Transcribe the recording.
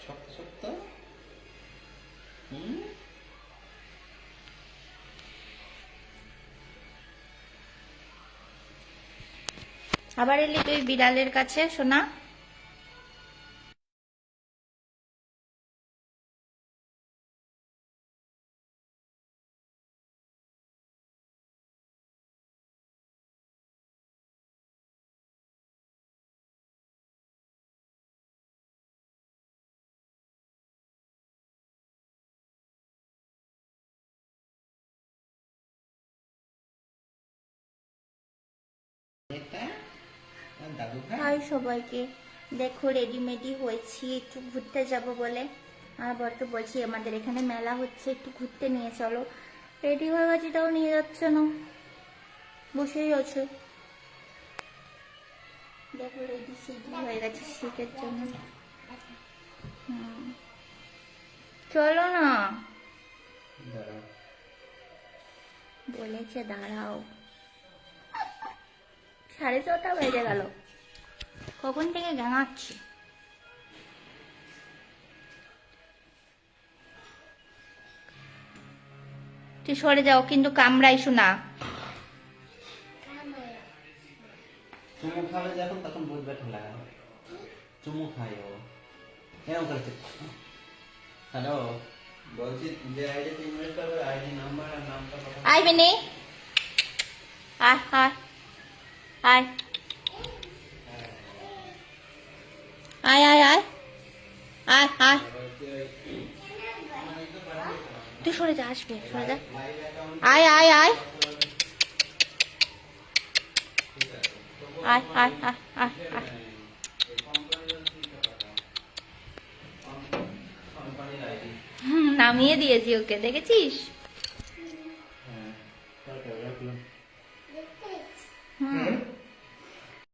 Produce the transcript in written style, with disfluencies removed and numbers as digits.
শক্ত শক্ত। আবার এলি তুই বিড়ালের কাছে সোনা? হাই সবাইকে, দেখো রেডিমেডি হয়েছি একটু ঘুরতে যাব বলে। আর বরকে বলছি আমাদের এখানে মেলা হচ্ছে, একটু ঘুরতে নিয়ে চলো। রেডি হয়ে গেছি তাও নিয়ে যাচ্ছে না, বসেই আছে। দেখো রেডি সেডি হয়ে গেছে শীতের জন্য। চলো না, বলেছে দাঁড়াও। 6:30 বেজে গেল, কখন থেকে জানাচ্ছি। তুই সরে যাও কিন্তু কামড়াইছো না। চুমু খাবে যখন তখন বুঝবে ঠেলা। চুমু খাই ও এরকম করেছে। হ্যালো, বলছি যে আইডি ইনভাইট করবে, আইডি নাম্বার আর নামটা আইবে নে। আয় আয় আয় আয় আয় আয় আয় আয়। তুই সরে যা, আসবে সরে যা। আয় আয় আয় আয় আয় আয় আয় আয়। নামিয়ে দিয়েছি ওকে, দেখেছিস?